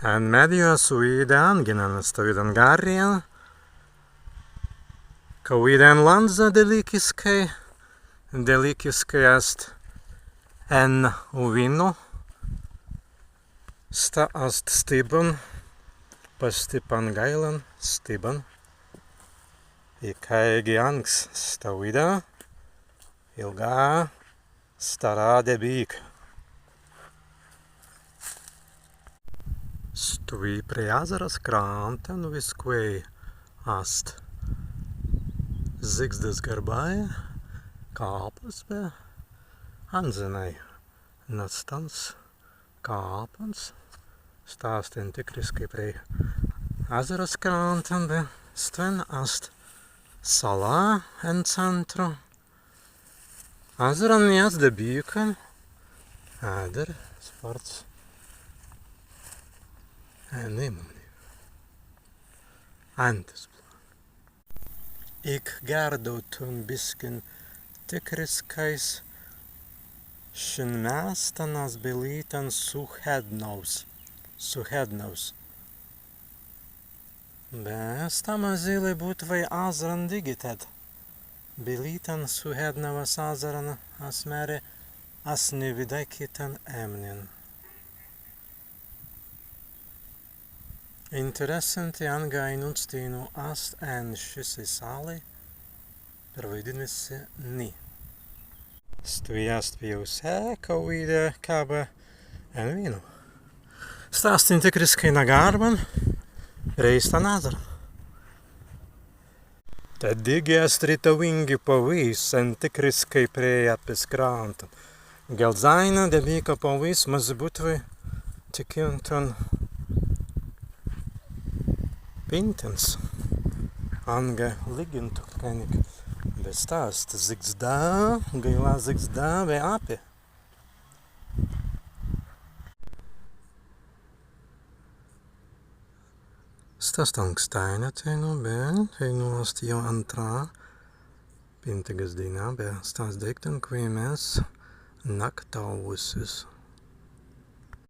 En medio su iden, ginnan støyden garrien, ka iden lanza delikiskei est en uvino, sta ast stiban, pastipan gailan stiban, ikaigi angs stauida, ilga starade bīk. Stui prie azaras kranta, nu viskuei ast zigzdas garbai, kāpas be anzenai nastans kāpans, stāstin tikriski prie azaras kranta, be stven ast salā en centru. Azaran jāts de bīkan, ēder, sports. Nemani. Antes. Ik gārdot un biskin tikriskais šin mēstanas bilītan suhednaus. Bez tam zili būt vai azran digitet. Bilītan suhednavas azran asmeri asnividakitan emnin. Interesanti angai nunstīnu ast en šisi sāli pervaidinisi ni. Stujast pieusē, ka uide kāba en vīnu. Stāstin tikriski na gārban, reistan azaran. Tad digi estrita vingi pavīs en tikriski prieja pēc krāntam. Gelzaina debīka pavīs mazibutvi tikintan pintens, anga ligintu kanik, bez stāsta zigzdā, gailā zigzdā vai api. Stāstangs taina teinu, ben, teinost jau Antrā, pintegas deinā, bet stāst deiktan, kui mēs naktausis.